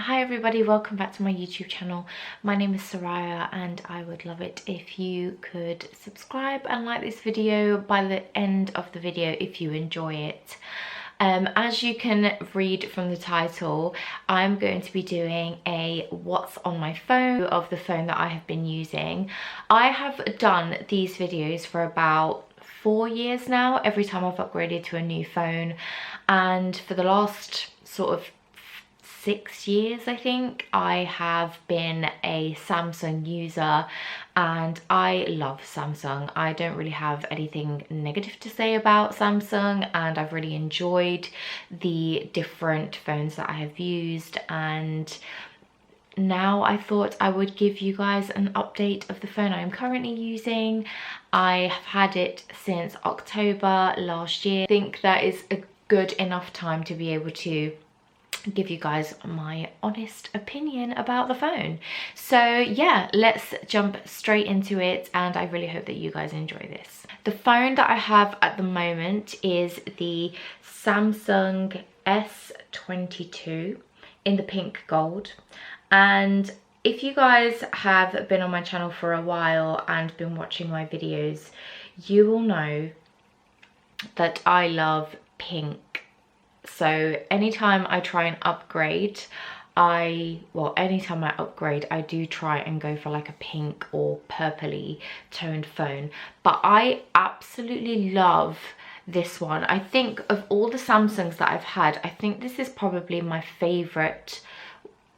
Hi everybody, welcome back to my YouTube channel. My name is Soraia and I would love it if you could subscribe and like this video by the end of the video if you enjoy it. As you can read from the title, I'm going to be doing a what's on my phone of the phone that I have been using. I have done these videos for about 4 years now, every time I've upgraded to a new phone, and for the last sort of 6 years I think I have been a Samsung user, and I love Samsung. I don't really have anything negative to say about Samsung, and I've really enjoyed the different phones that I have used, and now I thought I would give you guys an update of the phone I am currently using. I have had it since October last year. I think that is a good enough time to be able to give you guys my honest opinion about the phone. So yeah, let's jump straight into it, and I really hope that you guys enjoy this. The phone that I have at the moment is the Samsung S22 in the pink gold, and if you guys have been on my channel for a while and been watching my videos, you will know that I love pink. So anytime I try and upgrade, anytime I upgrade, I do try and go for like a pink or purpley toned phone. But I absolutely love this one. I think of all the Samsungs that I've had, I think this is probably my favorite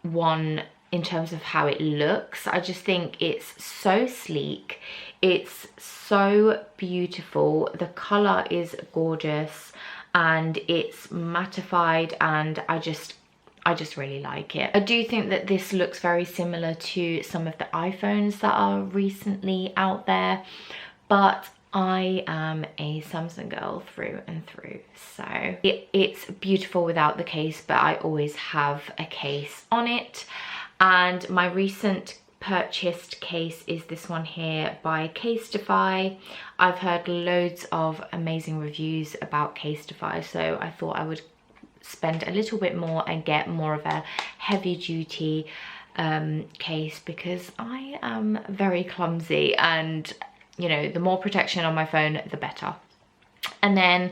one in terms of how it looks. I just think it's so sleek. It's so beautiful. The color is gorgeous, and it's mattified, and I just really like it. I do think that this looks very similar to some of the iPhones that are recently out there, but I am a Samsung girl through and through, so it's beautiful without the case, but I always have a case on it. And my recent purchased case is this one here by Casetify. I've heard loads of amazing reviews about Casetify, so I thought I would spend a little bit more and get more of a heavy duty case, because I am very clumsy, and you know, the more protection on my phone the better. And then,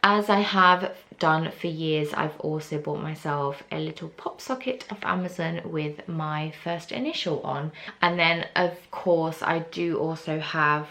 as I have done for years, I've also bought myself a little pop socket off Amazon with my first initial on. And then of course I do also have,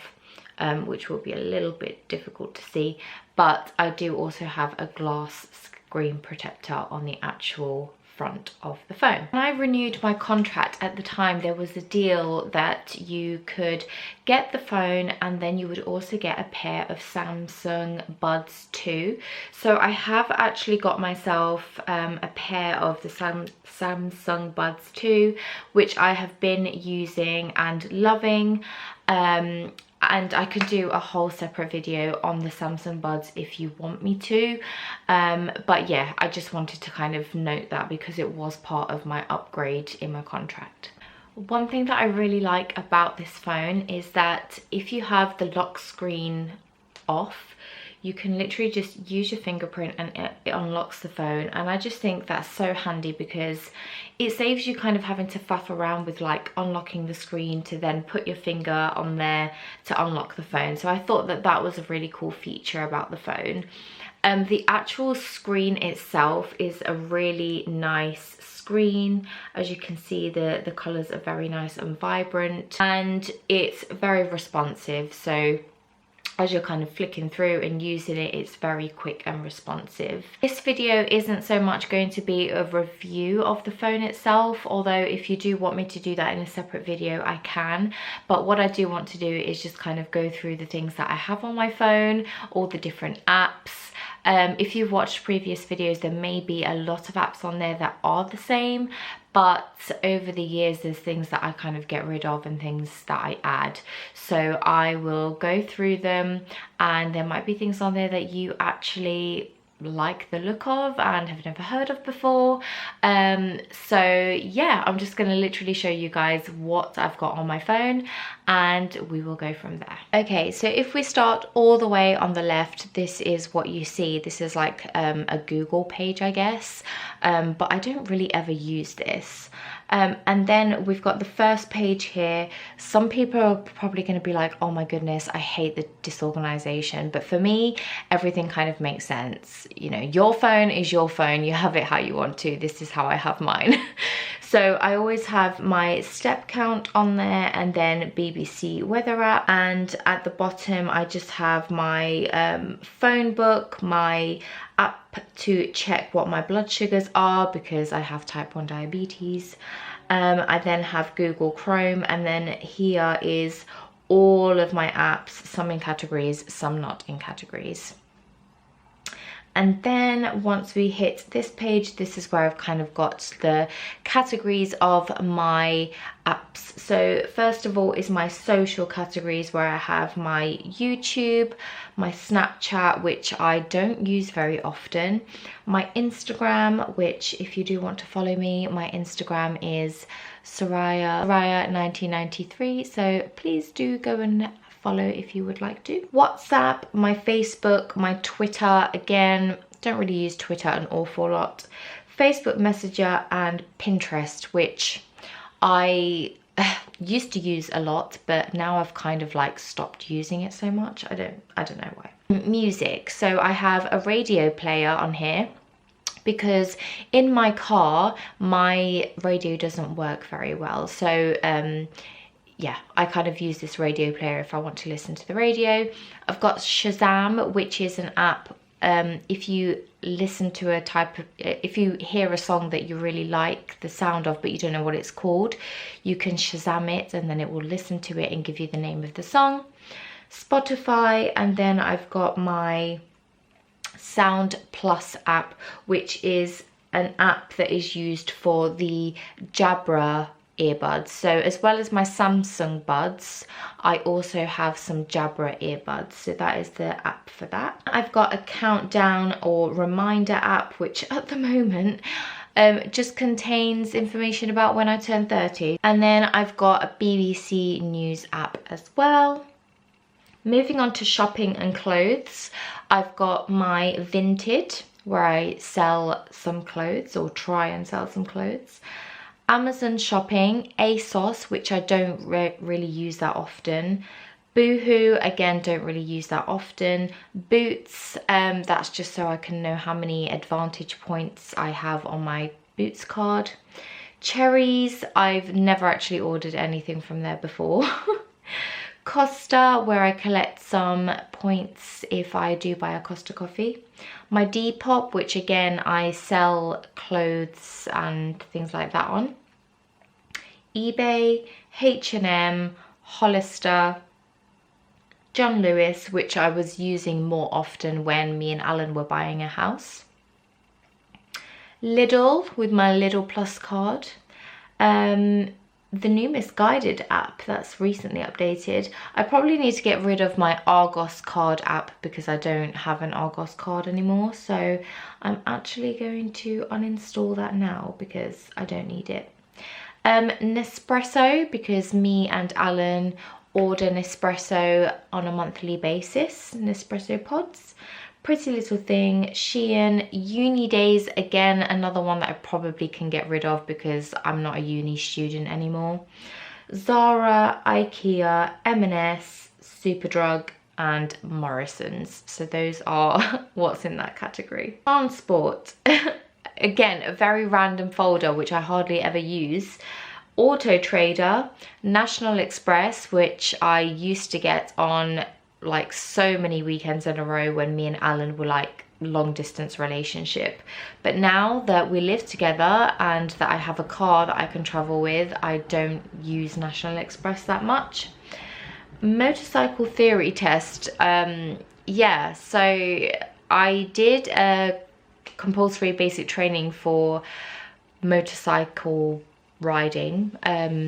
which will be a little bit difficult to see, but I do also have a glass screen protector on the actual front of the phone. When I renewed my contract at the time, there was a deal that you could get the phone and then you would also get a pair of Samsung Buds 2. So I have actually got myself a pair of the Samsung Buds 2, which I have been using and loving. And I could do a whole separate video on the Samsung Buds if you want me to, but yeah, I just wanted to kind of note that because it was part of my upgrade in my contract. One thing that I really like about this phone is that if you have the lock screen off, you can literally just use your fingerprint and it unlocks the phone. And I just think that's so handy because it saves you kind of having to faff around with like unlocking the screen to then put your finger on there to unlock the phone. So I thought that that was a really cool feature about the phone. The actual screen itself is a really nice screen. As you can see, the colors are very nice and vibrant, and it's very responsive. So as you're kind of flicking through and using it, it's very quick and responsive. This video isn't so much going to be a review of the phone itself, although if you do want me to do that in a separate video, I can. But what I do want to do is just kind of go through the things that I have on my phone, all the different apps. If you've watched previous videos, there may be a lot of apps on there that are the same, but over the years there's things that I kind of get rid of and things that I add. So I will go through them, and there might be things on there that you actually like the look of and have never heard of before. So yeah, I'm just gonna literally show you guys what I've got on my phone and we will go from there. Okay, so if we start all the way on the left, this is what you see. This is like a Google page, I guess, but I don't really ever use this. And then we've got the first page here. Some people are probably going to be like, oh my goodness, I hate the disorganization. But for me, everything kind of makes sense. You know, your phone is your phone. You have it how you want to. This is how I have mine. So I always have my step count on there and then BBC weather app. And at the bottom, I just have my phone book, my app to check what my blood sugars are because I have type 1 diabetes. I then have Google Chrome, and then here is all of my apps, some in categories, some not in categories. And then once we hit this page, this is where I've kind of got the categories of my apps. So first of all is my social categories, where I have my YouTube, my Snapchat, which I don't use very often, my Instagram, which if you do want to follow me, my Instagram is Soraia 1993. So please do go and follow if you would like to. WhatsApp, my Facebook, my Twitter, again, don't really use Twitter an awful lot. Facebook Messenger and Pinterest, which I used to use a lot, but now I've kind of like stopped using it so much. I don't know why. Music, so I have a radio player on here because in my car my radio doesn't work very well, so yeah, I kind of use this radio player if I want to listen to the radio. I've got Shazam, which is an app. If you listen to if you hear a song that you really like the sound of, but you don't know what it's called, you can Shazam it and then it will listen to it and give you the name of the song. Spotify, and then I've got my Sound Plus app, which is an app that is used for the Jabra earbuds. So as well as my Samsung buds, I also have some Jabra earbuds, so that is the app for that. I've got a countdown or reminder app, which at the moment just contains information about when I turn 30. And then I've got a BBC News app as well. Moving on to shopping and clothes, I've got my Vinted, where I sell some clothes or try and sell some clothes. Amazon shopping, ASOS, which I don't really use that often. Boohoo, again, don't really use that often. Boots, that's just so I can know how many advantage points I have on my Boots card. Cherries, I've never actually ordered anything from there before. Costa, where I collect some points if I do buy a Costa coffee. My Depop, which again I sell clothes and things like that on. eBay, H&M, Hollister, John Lewis, which I was using more often when me and Alan were buying a house. Lidl with my Lidl Plus card. The new Misguided app that's recently updated. I probably need to get rid of my Argos card app because I don't have an Argos card anymore. So I'm actually going to uninstall that now because I don't need it. Nespresso, because me and Alan order Nespresso on a monthly basis, Nespresso pods. Pretty Little Thing, Shein, Uni Days, again another one that I probably can get rid of because I'm not a uni student anymore. Zara, IKEA, M&S, Superdrug and Morrison's. So those are what's in that category. Transport, again a very random folder which I hardly ever use. Auto Trader, National Express, which I used to get on like so many weekends in a row when me and Alan were like long distance relationship, but now that we live together and that I have a car that I can travel with, I don't use National Express that much. Motorcycle theory test, yeah, so I did a compulsory basic training for motorcycle riding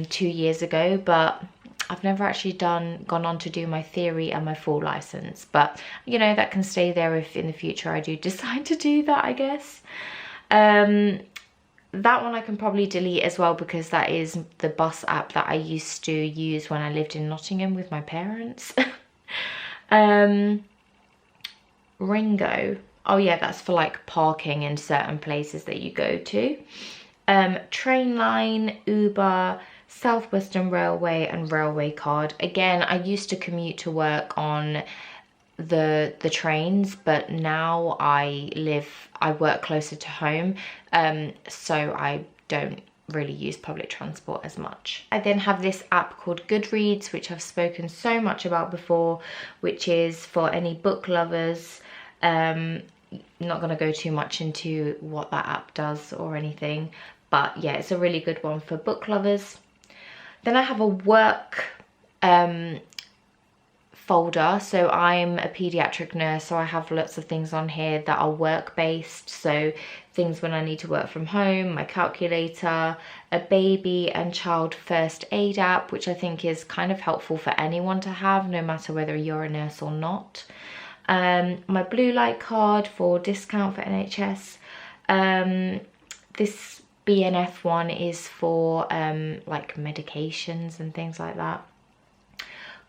2 years ago, but I've never actually gone on to do my theory and my full license, but you know, that can stay there if in the future I do decide to do that, I guess. That one I can probably delete as well, because that is the bus app that I used to use when I lived in Nottingham with my parents. Ringo. Oh yeah, that's for like parking in certain places that you go to. Trainline, Uber, Southwestern Railway and Railway Card. Again, I used to commute to work on the trains, but now I work closer to home, so I don't really use public transport as much. I then have this app called Goodreads, which I've spoken so much about before, which is for any book lovers. Not going to go too much into what that app does or anything, but yeah, it's a really good one for book lovers. Then I have a work folder. So I'm a pediatric nurse, so I have lots of things on here that are work based. So things when I need to work from home, my calculator, a baby and child first aid app, which I think is kind of helpful for anyone to have, no matter whether you're a nurse or not. My blue light card for discount for NHS. This BNF one is for like medications and things like that.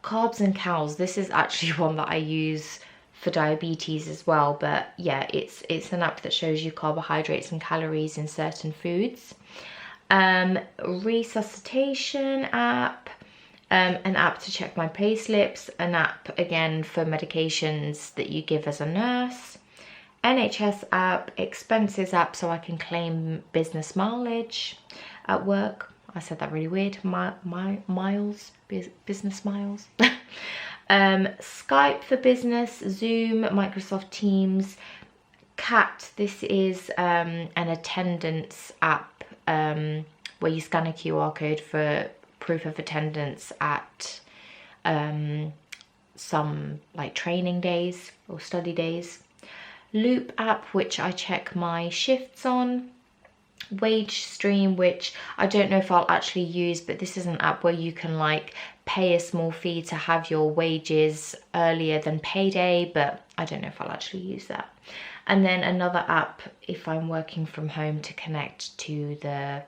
Carbs and cows, this is actually one that I use for diabetes as well, but yeah, it's an app that shows you carbohydrates and calories in certain foods. Resuscitation app, an app to check my pay slips, an app again for medications that you give as a nurse, NHS app, expenses app so I can claim business mileage at work. I said that really weird, miles, business miles. Skype for business, Zoom, Microsoft Teams, CAT, this is an attendance app where you scan a QR code for proof of attendance at some like training days or study days. Loop app, which I check my shifts on. Wage stream, which I don't know if I'll actually use, but this is an app where you can like pay a small fee to have your wages earlier than payday, but I don't know if I'll actually use that. And then another app if I'm working from home to connect to the,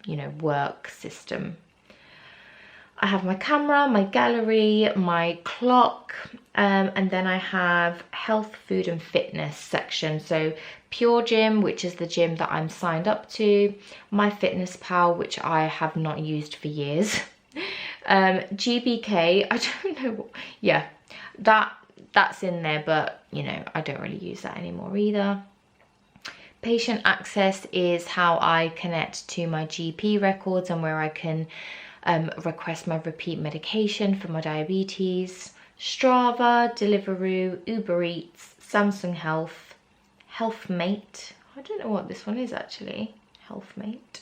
you know, work system. I have my camera, my gallery, my clock, and then I have health, food and fitness section. So Pure Gym, which is the gym that I'm signed up to, MyFitnessPal, which I have not used for years, GBK, I don't know, yeah, that's in there, but you know, I don't really use that anymore either. Patient access is how I connect to my GP records and where I can request my repeat medication for my diabetes. Strava, Deliveroo, Uber Eats, Samsung Health, Healthmate. I don't know what this one is actually. Healthmate.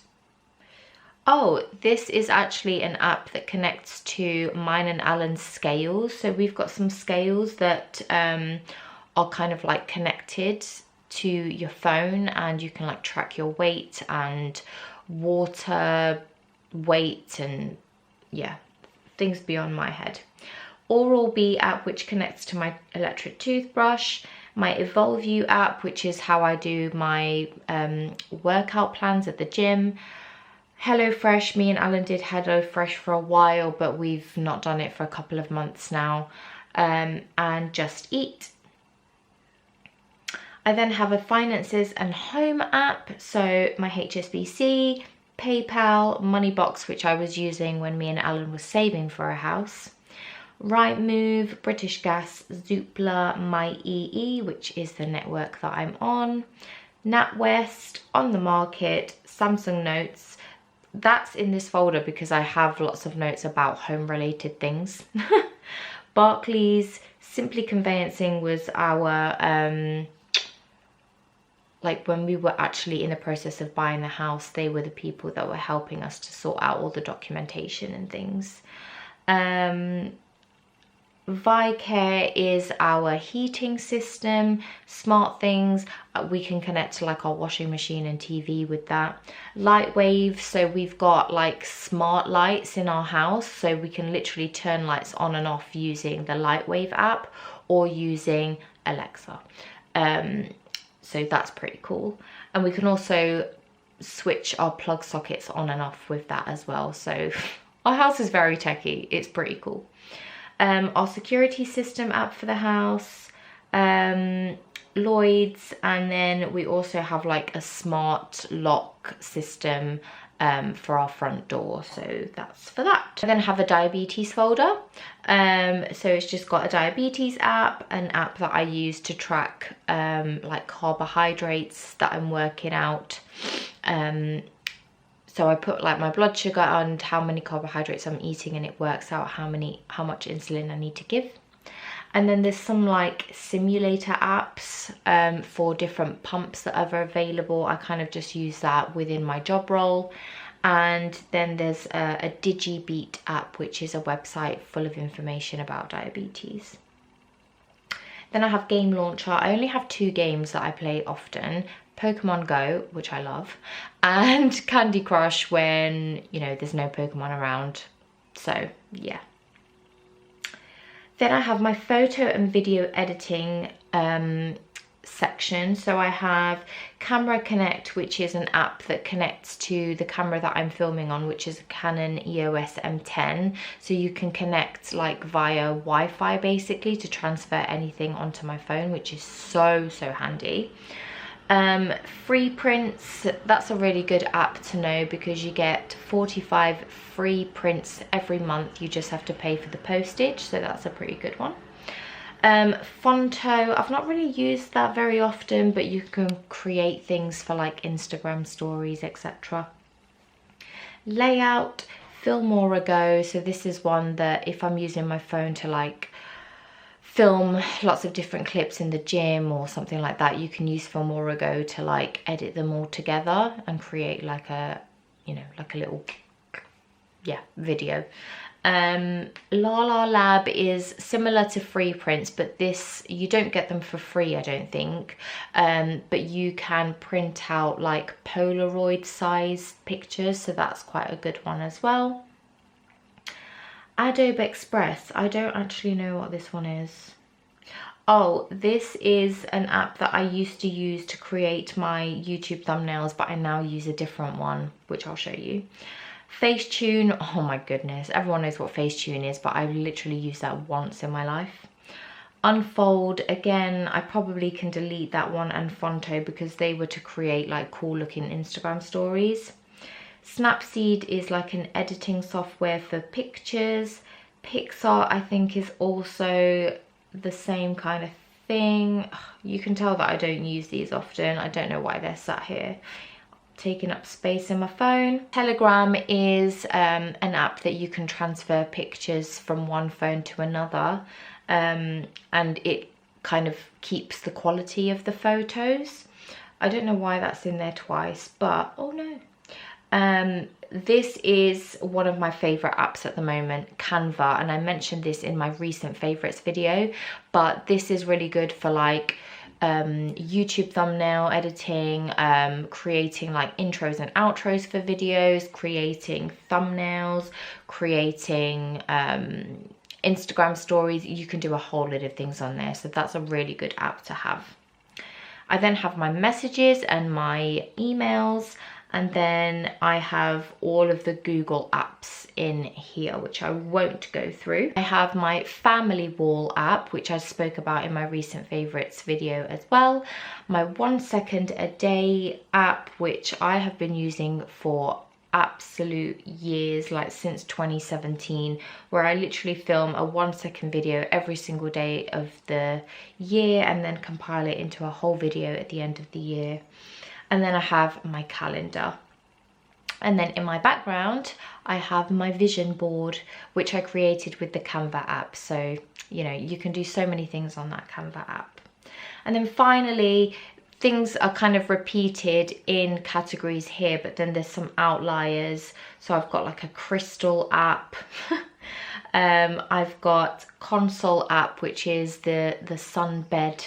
Oh, this is actually an app that connects to mine and Alan's scales. So we've got some scales that are kind of like connected to your phone, and you can like track your weight and water weight and yeah, things beyond my head. Oral-B app, which connects to my electric toothbrush. My Evolve You app, which is how I do my workout plans at the gym. HelloFresh, me and Alan did HelloFresh for a while, but we've not done it for a couple of months now. And Just Eat. I then have a finances and home app, so my HSBC, PayPal, Moneybox, which I was using when me and Alan was saving for a house, Rightmove, British Gas, Zoopla, My EE, which is the network that I'm on, NatWest, On the Market, Samsung Notes. That's in this folder because I have lots of notes about home related things. Barclays, Simply Conveyancing was our like when we were actually in the process of buying the house, they were the people that were helping us to sort out all the documentation and things. Vicare is our heating system. Smart things, we can connect to like our washing machine and TV with that. Lightwave, so we've got like smart lights in our house, so we can literally turn lights on and off using the Lightwave app or using Alexa. So that's pretty cool. And we can also switch our plug sockets on and off with that as well. So our house is very techy. It's pretty cool. Our security system app for the house, Lloyd's, and then we also have like a smart lock system for our front door, so that's for that. I then have a diabetes folder, so it's just got a diabetes app, an app that I use to track like carbohydrates that I'm working out. So I put like my blood sugar and how many carbohydrates I'm eating, and it works out how much insulin I need to give. And then there's some like simulator apps for different pumps that are available. I kind of just use that within my job role. And then there's a DigiBeat app, which is a website full of information about diabetes. Then I have Game Launcher. I only have 2 games that I play often. Pokemon Go, which I love, and Candy Crush when, you know, there's no Pokemon around. So yeah. Then I have my photo and video editing section. So I have Camera Connect, which is an app that connects to the camera that I'm filming on, which is a Canon EOS M10. So you can connect like via Wi-Fi basically to transfer anything onto my phone, which is so handy. Free prints, that's a really good app to know because you get 45 free prints every month. You just have to pay for the postage, so that's a pretty good one. Fonto, I've not really used that very often, but you can create things for like Instagram stories, etc. Layout, Filmora Go, so this is one that if I'm using my phone to like film lots of different clips in the gym or something like that, you can use Filmora Go to like edit them all together and create like a, you know, like a little, yeah, video. Lala Lab is similar to free prints, but this, you don't get them for free, I don't think, but you can print out like Polaroid size pictures, so that's quite a good one as well. Adobe Express, I don't actually know what this one is. Oh, this is an app that I used to use to create my YouTube thumbnails, but I now use a different one, which I'll show you. Facetune, oh my goodness, everyone knows what Facetune is, but I literally used that once in my life. Unfold, again, I probably can delete that one, and Fonto, because they were to create like cool looking Instagram stories. Snapseed is like an editing software for pictures. Pixar, I think, is also the same kind of thing. You can tell that I don't use these often. I don't know why they're sat here taking up space in my phone. Telegram is an app that you can transfer pictures from one phone to another, and it kind of keeps the quality of the photos. I don't know why that's in there twice, but oh no. This is one of my favorite apps at the moment, Canva, and I mentioned this in my recent favorites video, but this is really good for like YouTube thumbnail editing, creating like intros and outros for videos, creating thumbnails, creating Instagram stories. You can do a whole lot of things on there, so that's a really good app to have. I then have my messages and my emails, and then I have all of the Google apps in here, which I won't go through. I have my family wall app, which I spoke about in my recent favorites video as well. My 1 second a day app, which I have been using for absolute years, like since 2017, where I literally film a 1 second video every single day of the year and then compile it into a whole video at the end of the year. And then I have my calendar. And then in my background, I have my vision board, which I created with the Canva app. So, you know, you can do so many things on that Canva app. And then finally, things are kind of repeated in categories here, but then there's some outliers. So I've got like a crystal app. I've got Console app, which is the sunbed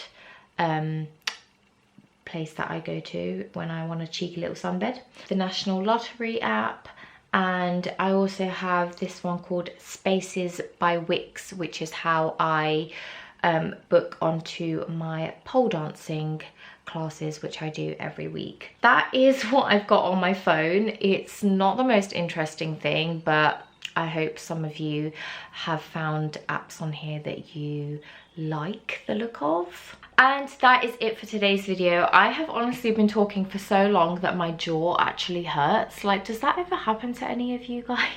place that I go to when I want a cheeky little sunbed. The National Lottery app, and I also have this one called Spaces by Wix, which is how I book onto my pole dancing classes, which I do every week. That is what I've got on my phone. It's not the most interesting thing, but I hope some of you have found apps on here that you like the look of. And that is it for today's video. I have honestly been talking for so long that my jaw actually hurts. Like, does that ever happen to any of you guys?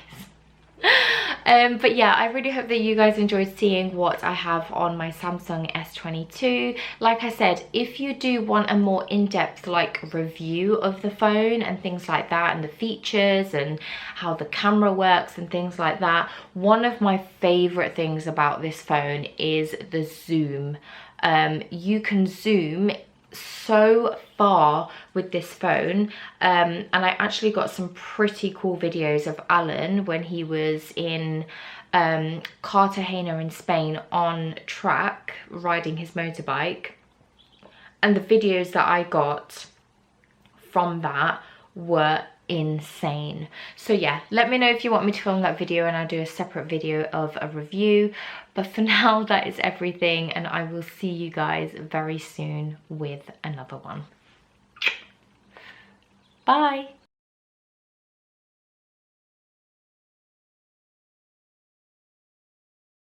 But yeah, I really hope that you guys enjoyed seeing what I have on my Samsung S22. Like I said, if you do want a more in-depth like review of the phone and things like that, and the features and how the camera works and things like that, one of my favorite things about this phone is the zoom. You can zoom so far with this phone, and I actually got some pretty cool videos of Alan when he was in Cartagena in Spain on track riding his motorbike, and the videos that I got from that were insane. So yeah, let me know if you want me to film that video and I'll do a separate video of a review. But for now, that is everything, and I will see you guys very soon with another one. Bye.